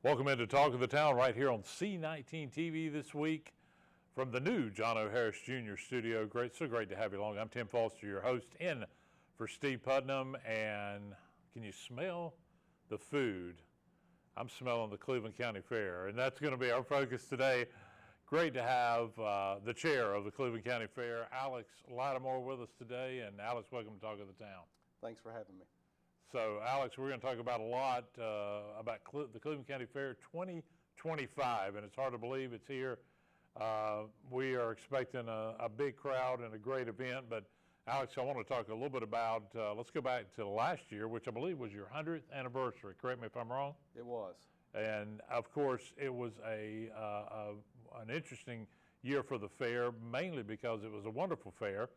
Welcome into Talk of the Town right here on C19 TV this week from the new John O. Harris Jr. studio. So great to have you along. I'm Tim Foster, your host, in for Steve Putnam. And can you smell the food? I'm smelling the Cleveland County Fair, and that's going to be our focus today. Great to have the chair of the Cleveland County Fair, Alex Lattimore, with us today. And Alex, welcome to Talk of the Town. Thanks for having me. So, Alex, we're going to talk about a lot about the Cleveland County Fair 2025, and it's hard to believe it's here. We are expecting a big crowd and a great event, but Alex, I want to talk a little bit about, let's go back to last year, which I believe was your 100th anniversary. Correct me if I'm wrong? It was. And, of course, it was an interesting year for the fair, mainly because it was a wonderful fair.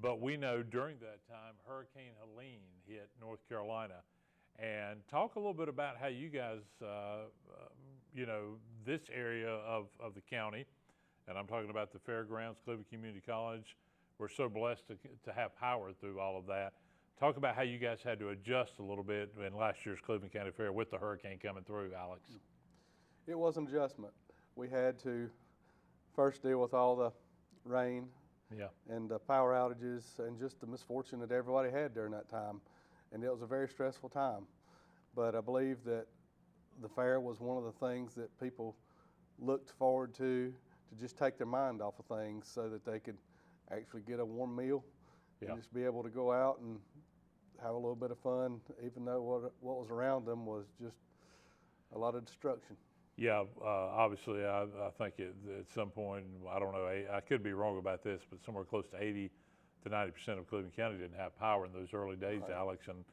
But we know during that time, Hurricane Helene hit North Carolina. And talk a little bit about how you guys, this area of the county, and I'm talking about the fairgrounds, Cleveland Community College, we're so blessed to have power through all of that. Talk about how you guys had to adjust a little bit in last year's Cleveland County Fair with the hurricane coming through, Alex. It was an adjustment. We had to first deal with all the rain. Yeah. And power outages and just the misfortune that everybody had during that time. And it was a very stressful time. But I believe that the fair was one of the things that people looked forward to just take their mind off of things so that they could actually get a warm meal and just be able to go out and have a little bit of fun, even though what was around them was just a lot of destruction. Yeah, obviously, I think at some point, I don't know, I could be wrong about this, but somewhere close to 80 to 90% of Cleveland County didn't have power in those early days, right, Alex. And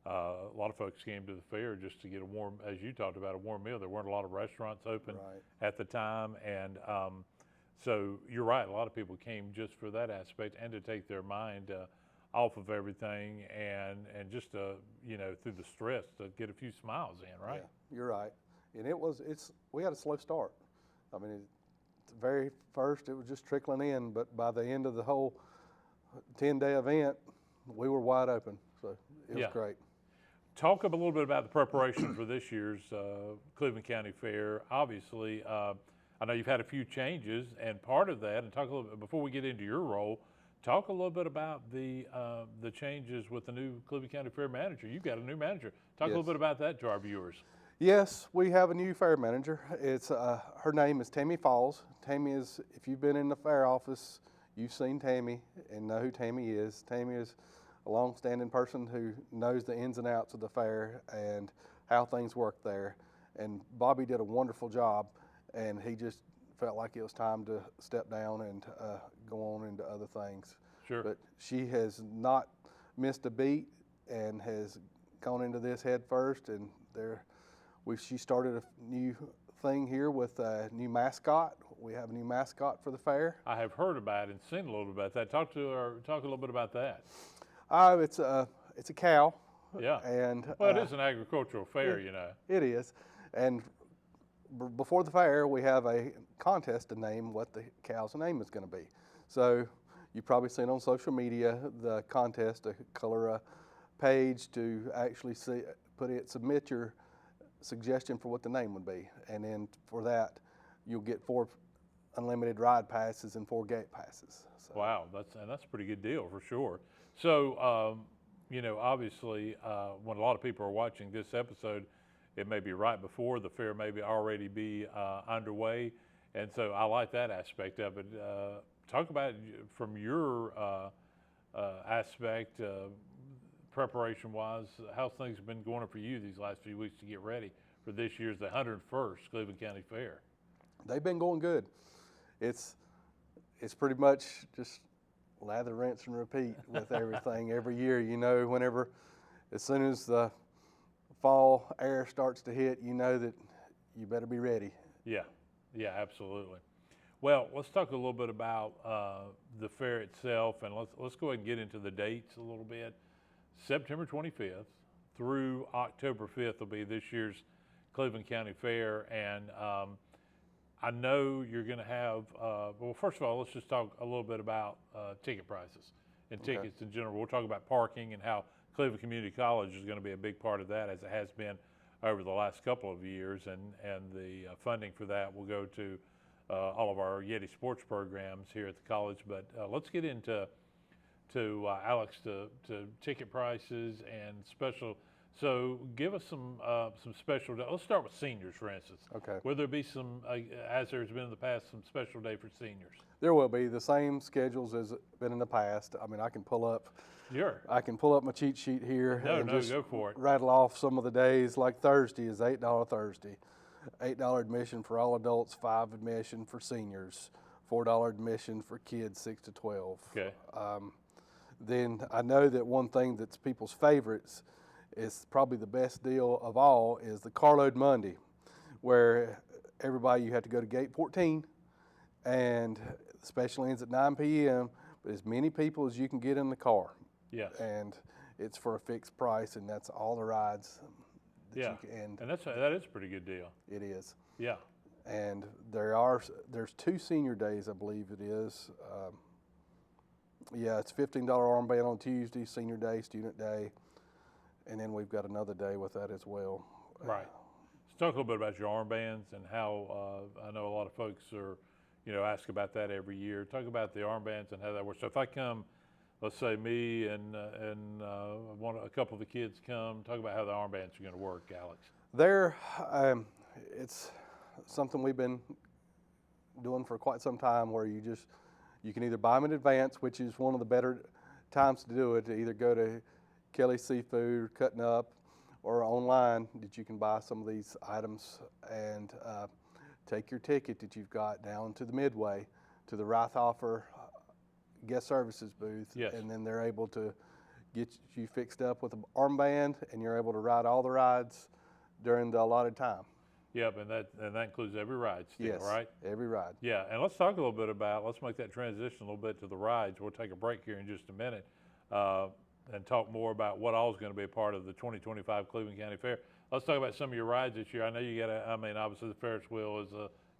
a lot of folks came to the fair just to get a warm, as you talked about, a warm meal. There weren't a lot of restaurants open at the time. And so you're right, a lot of people came just for that aspect and to take their mind off of everything and just, through the stress to get a few smiles in, right? Yeah, you're right. And we had a slow start. I mean, the very first, it was just trickling in, but by the end of the whole 10-day event, we were wide open. So it was great. Talk a little bit about the preparation for this year's Cleveland County Fair. Obviously, I know you've had a few changes, and part of that, and talk a little bit, before we get into your role, talk a little bit about the changes with the new Cleveland County Fair manager. You've got a new manager. Talk a little bit about that to our viewers. Yes, we have a new fair manager. It's her name is Tammy Falls. Tammy is, if you've been in the fair office, you've seen Tammy and know who Tammy is. Tammy is a long-standing person who knows the ins and outs of the fair and how things work there. And Bobby did a wonderful job, and he just felt like it was time to step down and go on into other things. Sure. But she has not missed a beat and has gone into this head first, and she started a new thing here with a new mascot. We have a new mascot for the fair. I have heard about it and seen a little bit about that. Talk a little bit about that. It's a cow. Yeah. And well, it is an agricultural fair, you know. It is. And before the fair, we have a contest to name what the cow's name is going to be. So you've probably seen on social media the contest to color a page to actually submit your suggestion for what the name would be, and then for that you'll get 4 unlimited ride passes and 4 gate passes. So. Wow, that's a pretty good deal for sure. So obviously when a lot of people are watching this episode, it may be right before the fair, maybe already be underway, and so I like that aspect of it. Talk about from your aspect, preparation-wise, how's things been going for you these last few weeks to get ready for this year's the 101st Cleveland County Fair? They've been going good. It's pretty much just lather, rinse, and repeat with everything every year. As soon as the fall air starts to hit, you know that you better be ready. Yeah, absolutely. Well, let's talk a little bit about the fair itself, and let's go ahead and get into the dates a little bit. September 25th through October 5th will be this year's Cleveland County Fair, and I know you're going to have, well, first of all, let's just talk a little bit about ticket prices and tickets in general. We'll talk about parking and how Cleveland Community College is going to be a big part of that, as it has been over the last couple of years, and the funding for that will go to all of our Yeti sports programs here at the college. But let's get into Alex to ticket prices and special. So give us some special. Let's start with seniors, for instance. Okay. Will there be some, as there's been in the past, some special day for seniors? There will be the same schedules as been in the past. I mean, I can pull up my cheat sheet here and No, just go for it. rattle off some of the days. Like Thursday is $8 Thursday, $8 admission for all adults, $5 admission for seniors, $4 admission for kids 6 to 12. Okay. Then I know that one thing that's people's favorites is probably the best deal of all is the Carload Monday, where everybody, you have to go to gate 14 and the special ends at 9 p.m., but as many people as you can get in the car. Yes. And it's for a fixed price, and that's all the rides that Yeah. you can. And that is a pretty good deal. It is. Yeah. And there's 2 senior days, I believe it is. It's $15 armband on Tuesday, senior day, student day, and then we've got another day with that as well. Right. Let's talk a little bit about your armbands and how I know a lot of folks are, ask about that every year. Talk about the armbands and how that works. So if I come, let's say me and a couple of the kids come, talk about how the armbands are going to work, Alex. It's something we've been doing for quite some time, where you can either buy them in advance, which is one of the better times to do it, to either go to Kelly's Seafood, Cutting Up, or online that you can buy some of these items and take your ticket that you've got down to the Midway, to the Reithofer guest services booth. Yes. And then they're able to get you fixed up with an armband, and you're able to ride all the rides during the allotted time. Yep, and that includes every ride still, Yes, right? every ride. Yeah, and let's talk a little bit let's make that transition a little bit to the rides. We'll take a break here in just a minute and talk more about what all is going to be a part of the 2025 Cleveland County Fair. Let's talk about some of your rides this year. I know you obviously the Ferris wheel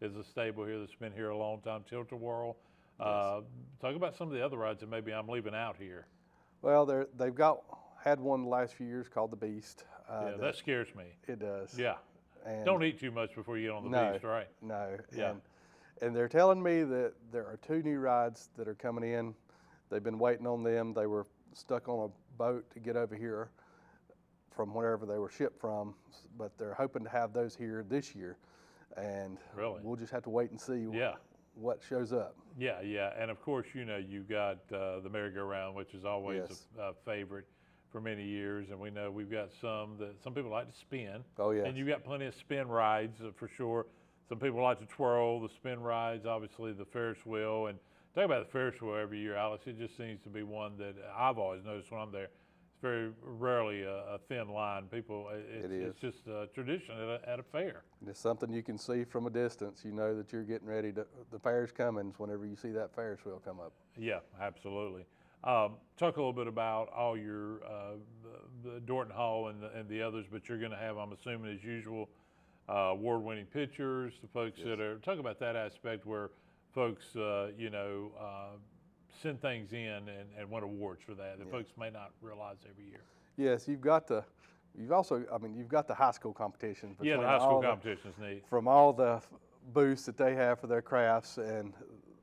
is a stable here that's been here a long time, Tilt-A-Whirl. Yes. Talk about some of the other rides that maybe I'm leaving out here. Well, they've had one the last few years called the Beast. That scares me. It does. Yeah. And Don't eat too much before you get on the Beast, right? No. Yeah. And they're telling me that there are 2 new rides that are coming in. They've been waiting on them. They were stuck on a boat to get over here from wherever they were shipped from, but they're hoping to have those here this year. And Really? we'll just have to wait and see what shows up. Yeah, and of course, you've got the merry-go-round, which is always Yes. a favorite for many years, and we know we've got some people like to spin. Oh, yes. And you've got plenty of spin rides for sure. Some people like to twirl, the spin rides, obviously the Ferris wheel. And talk about the Ferris wheel every year, Alex. It just seems to be one that I've always noticed when I'm there. It's very rarely a thin line. It's just a tradition at a fair. It's something you can see from a distance. You know that you're getting ready the fair's coming whenever you see that Ferris wheel come up. Yeah, absolutely. Talk a little bit about all your the Dorton Hall and the others, but you're going to have, I'm assuming, as usual, award-winning pictures. The folks Yes. talk about that aspect where folks, send things in and win awards for that folks may not realize every year. Yes, you've got the high school competitions. Yeah, the between high school all competition is neat. from all the booths that they have for their crafts, and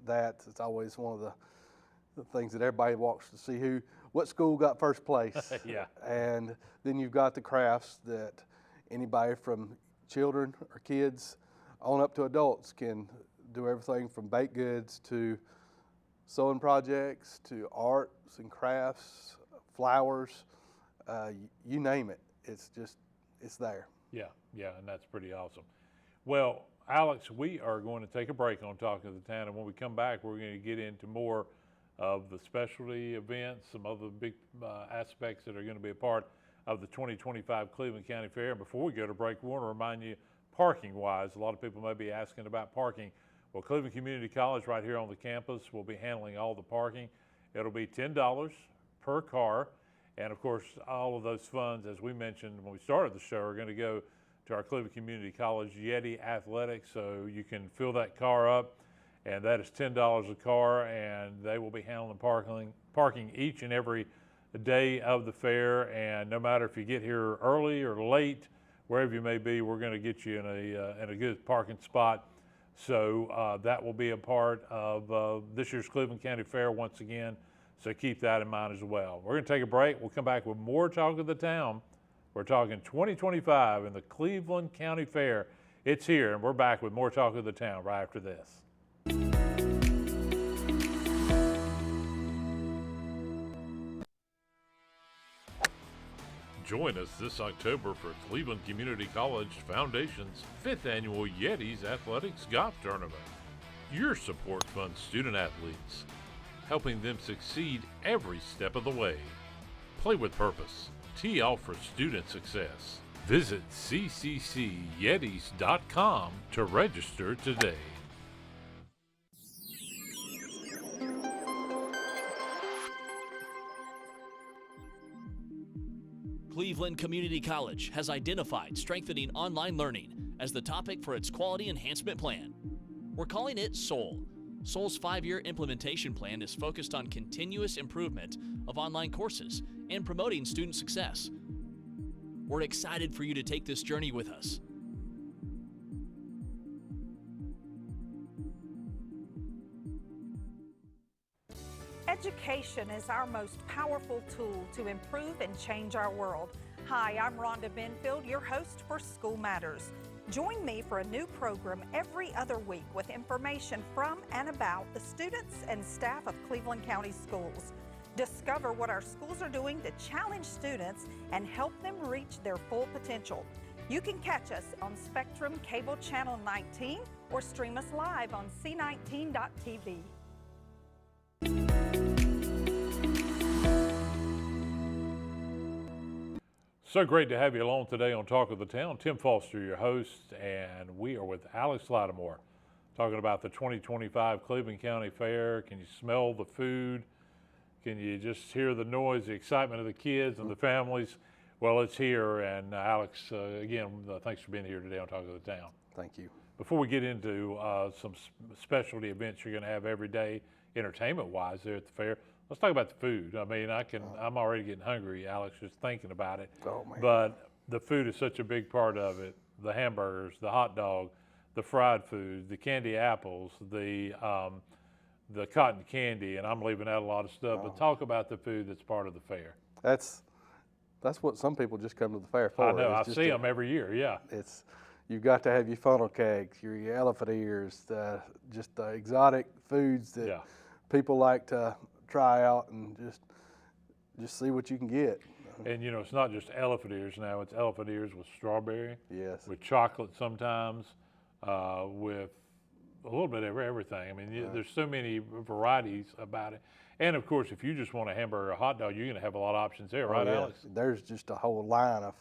it's always one of the things that everybody walks to see what school got first place. Yeah. And then you've got the crafts that anybody from children or kids on up to adults can do, everything from baked goods to sewing projects to arts and crafts, flowers, you name it. It's there. Yeah, and that's pretty awesome. Well, Alex, we are going to take a break on Talking to the Town, and when we come back, we're going to get into more of the specialty events, some other big aspects that are going to be a part of the 2025 Cleveland County Fair. And before we go to break, we want to remind you, parking-wise, a lot of people may be asking about parking. Well, Cleveland Community College right here on the campus will be handling all the parking. It'll be $10 per car. And of course, all of those funds, as we mentioned when we started the show, are going to go to our Cleveland Community College Yeti Athletics. So you can fill that car up, and that is $10 a car, and they will be handling parking each and every day of the fair. And no matter if you get here early or late, wherever you may be, we're going to get you in a good parking spot. So that will be a part of this year's Cleveland County Fair once again. So keep that in mind as well. We're going to take a break. We'll come back with more Talk of the Town. We're talking 2025 in the Cleveland County Fair. It's here, and we're back with more Talk of the Town right after this. Join us this October for Cleveland Community College Foundation's 5th Annual Yetis Athletics Golf Tournament. Your support funds student athletes, helping them succeed every step of the way. Play with purpose. Tee off for student success. Visit cccyetis.com to register today. Cleveland Community College has identified strengthening online learning as the topic for its quality enhancement plan. We're calling it SOUL. SOUL's 5-year implementation plan is focused on continuous improvement of online courses and promoting student success. We're excited for you to take this journey with us. Education is our most powerful tool to improve and change our world. Hi, I'm Rhonda Benfield, your host for School Matters. Join me for a new program every other week with information from and about the students and staff of Cleveland County Schools. Discover what our schools are doing to challenge students and help them reach their full potential. You can catch us on Spectrum Cable Channel 19 or stream us live on c19.tv. So great to have you along today on Talk of the Town. Tim Foster, your host, and we are with Alex Lattimore talking about the 2025 Cleveland County Fair. Can you smell the food? Can you just hear the noise, the excitement of the kids and the families? Well, it's here, and Alex, again, thanks for being here today on Talk of the Town. Thank you. Before we get into some specialty events you're going to have every day, entertainment-wise, there at the fair, let's talk about the food. I mean, I'm already getting hungry, Alex, just thinking about it. Oh, man. But the food is such a big part of it. The hamburgers, the hot dog, the fried food, the candy apples, the cotton candy, and I'm leaving out a lot of stuff. But talk about the food that's part of the fair. That's what some people just come to the fair for. I know. I see them every year. Yeah. You've got to have your funnel cakes, your elephant ears, just the exotic foods that people like to try out and just see what you can get. And you know, it's not just elephant ears now. It's elephant ears with strawberry. Yes. With chocolate sometimes, with a little bit of everything. I mean, there's so many varieties about it. And of course, if you just want a hamburger or a hot dog, you're going to have a lot of options there, right, Alex? There's just a whole line of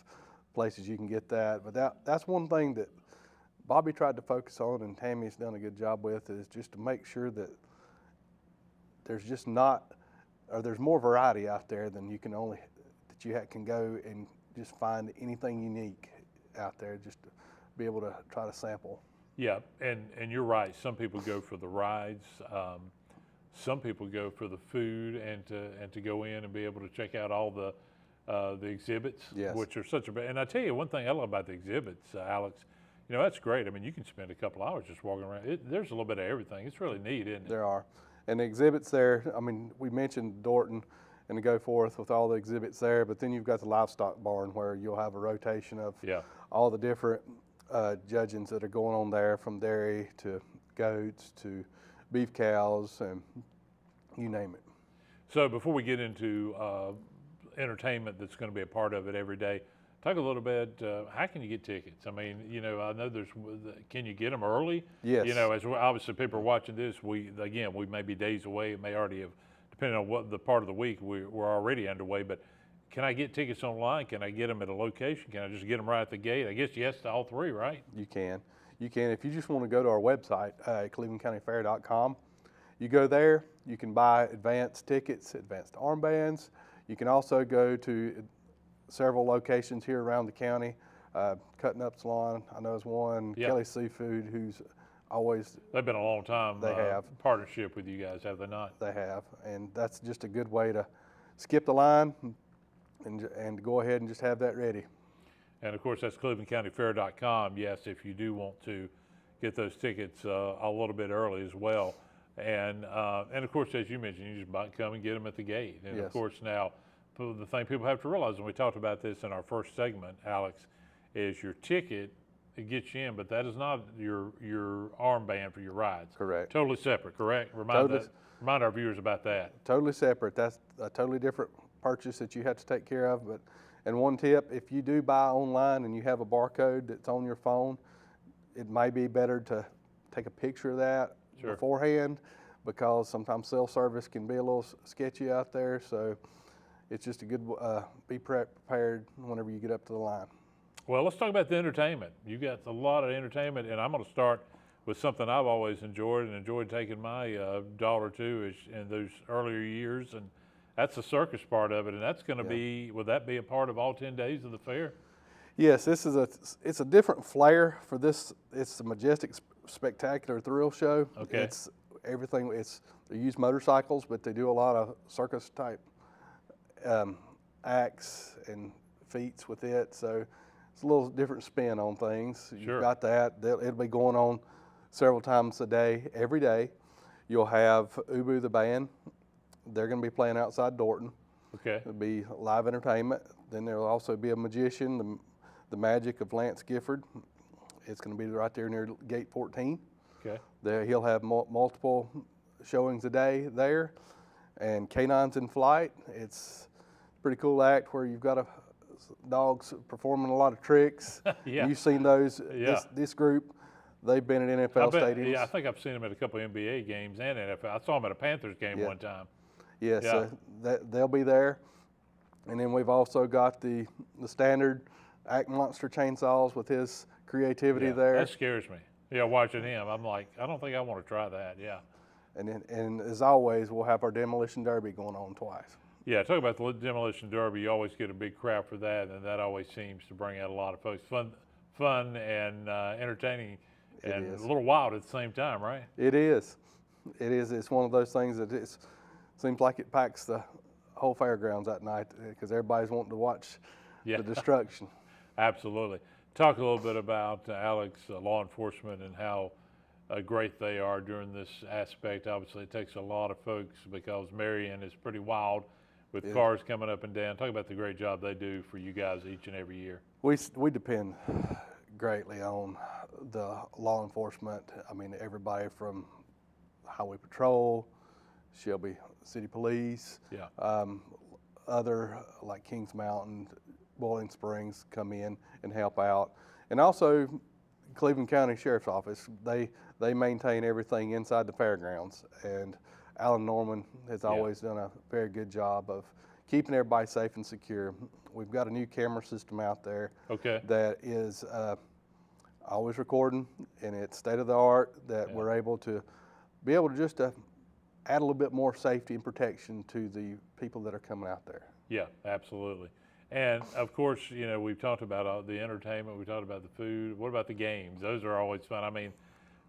places you can get that. But that's one thing that Bobby tried to focus on, and Tammy's done a good job with, is just to make sure that there's more variety out there than you can can go and just find anything unique out there, just to be able to try to sample. Yeah, and you're right. Some people go for the rides. Some people go for the food and to go in and be able to check out all the exhibits, which are such a. And I tell you one thing I love about the exhibits, Alex. You know, that's great. I mean, you can spend a couple hours just walking around. There's a little bit of everything. It's really neat, isn't it? There are. And the exhibits there, I mean, we mentioned Dorton and the Go Forth with all the exhibits there, but then you've got the livestock barn where you'll have a rotation of all the different judgings that are going on there, from dairy to goats to beef cows, and you name it. So before we get into entertainment that's going to be a part of it every day, talk a little bit, how can you get tickets? I mean, you know, I know can you get them early? Yes. You know, as obviously people are watching this, we may be days away. It may already have, depending on what the part of the week, we're already underway. But can I get tickets online? Can I get them at a location? Can I just get them right at the gate? I guess yes to all three, right? You can. If you just want to go to our website, clevelandcountyfair.com, you go there, you can buy advanced tickets, advanced armbands. You can also go to several locations here around the county. Cutting Up Salon, I know is one. Kelly Seafood, who's always. They've been a long time. They have partnership with you guys, have they not? They have, and that's just a good way to skip the line and go ahead and just have that ready. And of course, that's clevelandcountyfair.com. Yes, if you do want to get those tickets a little bit early as well. And of course, as you mentioned, you just come and get them at the gate. And of Yes. course, now the thing people have to realize, and we talked about this in our first segment, Alex, is your ticket, it gets you in, but that is not your armband for your rides. Correct. Totally separate, correct? Totally. Remind our viewers about that. Totally separate. That's a totally different purchase that you have to take care of. And one tip, if you do buy online and you have a barcode that's on your phone, it may be better to take a picture of that Sure. beforehand, because sometimes cell service can be a little sketchy out there. So it's just a good, be prepared whenever you get up to the line. Well, let's talk about the entertainment. You got a lot of entertainment, and I'm going to start with something I've always enjoyed taking my daughter to in those earlier years, and that's the circus part of it. And that's going to be, would that be a part of all 10 days of the fair? Yes, it's a different flair for this. It's the Majestic Spectacular Thrill Show. Okay. It's everything. They use motorcycles, but they do a lot of circus type acts and feats with it. So it's a little different spin on things. Sure. You've got that. It'll be going on several times a day, every day. You'll have Ubu the band. They're going to be playing outside Dorton. Okay. It'll be live entertainment. Then there'll also be a magician, the magic of Lance Gifford. It's going to be right there near gate 14. Okay. There, he'll have multiple showings a day there. And Canines in Flight. It's a pretty cool act where you've got dogs performing a lot of tricks. Yeah. You've seen those. Yeah. This group, they've been at NFL stadiums. Yeah, I think I've seen them at a couple of NBA games and NFL. I saw them at a Panthers game one time. Yeah, Yeah. so they'll be there. And then we've also got the standard Act Monster chainsaws with his creativity Yeah, there. that scares me. Yeah, watching him, I'm like, I don't think I want to try that. Yeah. And as always, we'll have our Demolition Derby going on twice. Yeah, talk about the Demolition Derby. You always get a big crowd for that, and that always seems to bring out a lot of folks. Fun and entertaining, and is. a little wild at the same time, right? It is. It is. It's one of those things that seems like it packs the whole fairgrounds that night because everybody's wanting to watch Yeah. the destruction. Absolutely. Talk a little bit about Alex, law enforcement, and how great they are during this aspect. Obviously, it takes a lot of folks because Marion is pretty wild with cars coming up and down. Talk about the great job they do for you guys each and every year. We depend greatly on the law enforcement. I mean, everybody from Highway Patrol, Shelby City Police, Yeah. other like Kings Mountain, Boiling Springs come in and help out, and also Cleveland County Sheriff's Office. They maintain everything inside the fairgrounds, and Alan Norman has always done a very good job of keeping everybody safe and secure. We've got a new camera system out there Okay. that is always recording, and it's state of the art. That we're able to just add a little bit more safety and protection to the people that are coming out there. Yeah, absolutely. And of course, you know, we've talked about the entertainment, we talked about the food. What about the games? Those are always fun. I mean,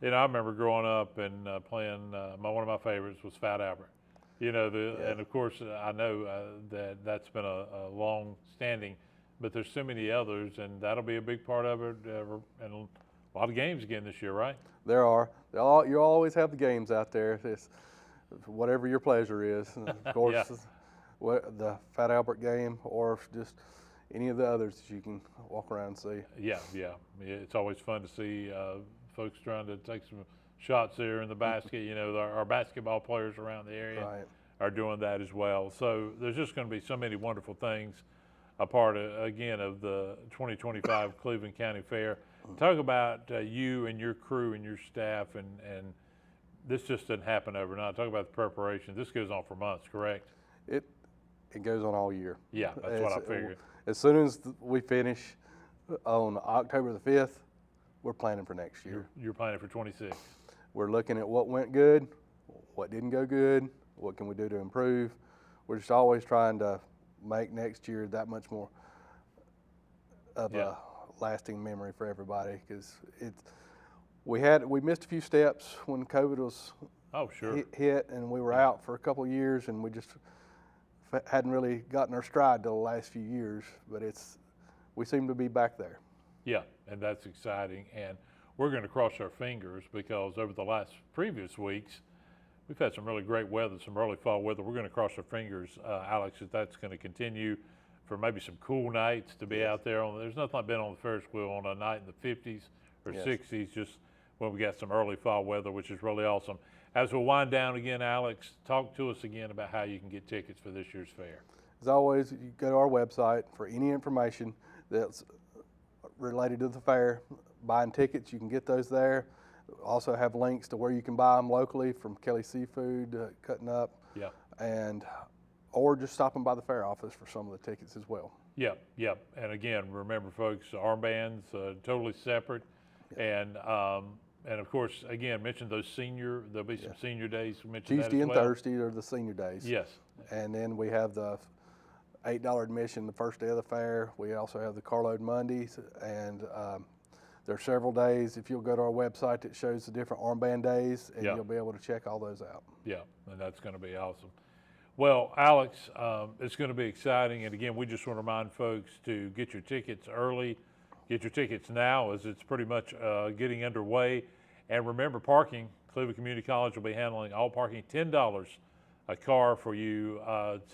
you know, I remember growing up and playing, one of my favorites was Fat Albert. You know, and of course, I know that's been a long standing, but there's so many others, and that'll be a big part of it, and a lot of games again this year, right? There are. You always have the games out there. It's whatever your pleasure is. And of course, the Fat Albert game, or just any of the others that you can walk around and see. Yeah. It's always fun to see folks trying to take some shots there in the basket. You know, our basketball players around the area Right. are doing that as well. So there's just going to be so many wonderful things a part, again, of the 2025 Cleveland County Fair. Talk about you and your crew and your staff, and this just didn't happen overnight. Talk about the preparation. This goes on for months, correct? It goes on all year. Yeah, that's what I figured. As soon as we finish on October the 5th, we're planning for next year. You're planning for 26. We're looking at what went good, what didn't go good, what can we do to improve. We're just always trying to make next year that much more of a lasting memory for everybody, because we missed a few steps when COVID was Oh, sure. hit, and we were out for a couple of years, and we just hadn't really gotten our stride till the last few years. But we seem to be back there. Yeah, and that's exciting. And we're going to cross our fingers because over the last previous weeks, we've had some really great weather, some early fall weather. We're going to cross our fingers, Alex, that that's going to continue for maybe some cool nights to be out there. There's nothing like being on the Ferris wheel on a night in the 50s or 60s, just when we got some early fall weather, which is really awesome. As we wind down again, Alex, talk to us again about how you can get tickets for this year's fair. As always, you go to our website for any information that's related to the fair. Buying tickets, you can get those there. Also have links to where you can buy them locally from Kelly Seafood, Cutting Up, Yeah. and or just stopping by the fair office for some of the tickets as well. Yep, yep. And again, remember, folks, armbands totally separate, and of course, again, mention those there'll be some senior days. Mention Tuesday that as and well. Thursday are the senior days. Yes. And then we have the $8 admission the first day of the fair. We also have the carload Mondays, and there are several days. If you'll go to our website, it shows the different armband days, and you'll be able to check all those out. Yeah, and that's going to be awesome. Well, Alex, it's going to be exciting. And again, we just want to remind folks to get your tickets early. Get your tickets now as it's pretty much getting underway. And remember, parking, Cleveland Community College will be handling all parking, $10 a car for you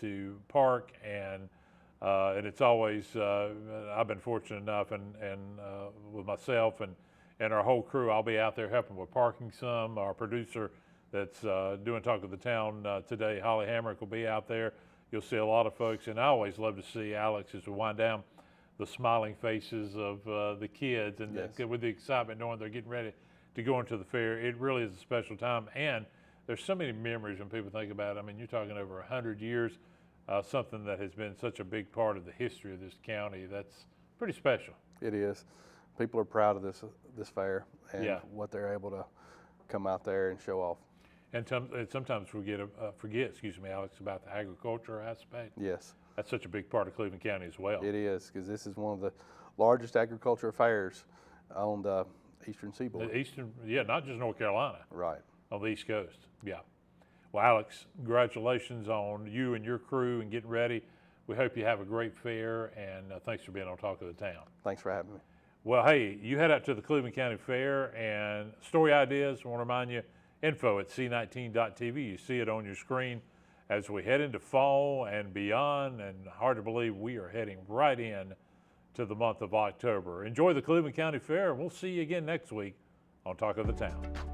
to park. And it's always, I've been fortunate enough and with myself and our whole crew, I'll be out there helping with parking some. Our producer that's doing Talk of the Town today, Holly Hamrick, will be out there. You'll see a lot of folks, and I always love to see, Alex, as we wind down, the smiling faces of the kids and with the excitement knowing they're getting ready to go into the fair. It really is a special time, and there's so many memories when people think about it. I mean, you're talking over 100 years, something that has been such a big part of the history of this county. That's pretty special. It is. People are proud of this fair and what they're able to come out there and show off. And sometimes forget, Alex, about the agriculture aspect. Yes. That's such a big part of Cleveland County as well. It is, because this is one of the largest agriculture fairs on the eastern seaboard. Not just North Carolina. Right. On the East Coast, yeah. Well, Alex, congratulations on you and your crew and getting ready. We hope you have a great fair, and thanks for being on Talk of the Town. Thanks for having me. Well, hey, you head out to the Cleveland County Fair, and story ideas, I want to remind you, info at c19.tv. You see it on your screen as we head into fall and beyond, and hard to believe we are heading right in to the month of October. Enjoy the Cleveland County Fair, and we'll see you again next week on Talk of the Town.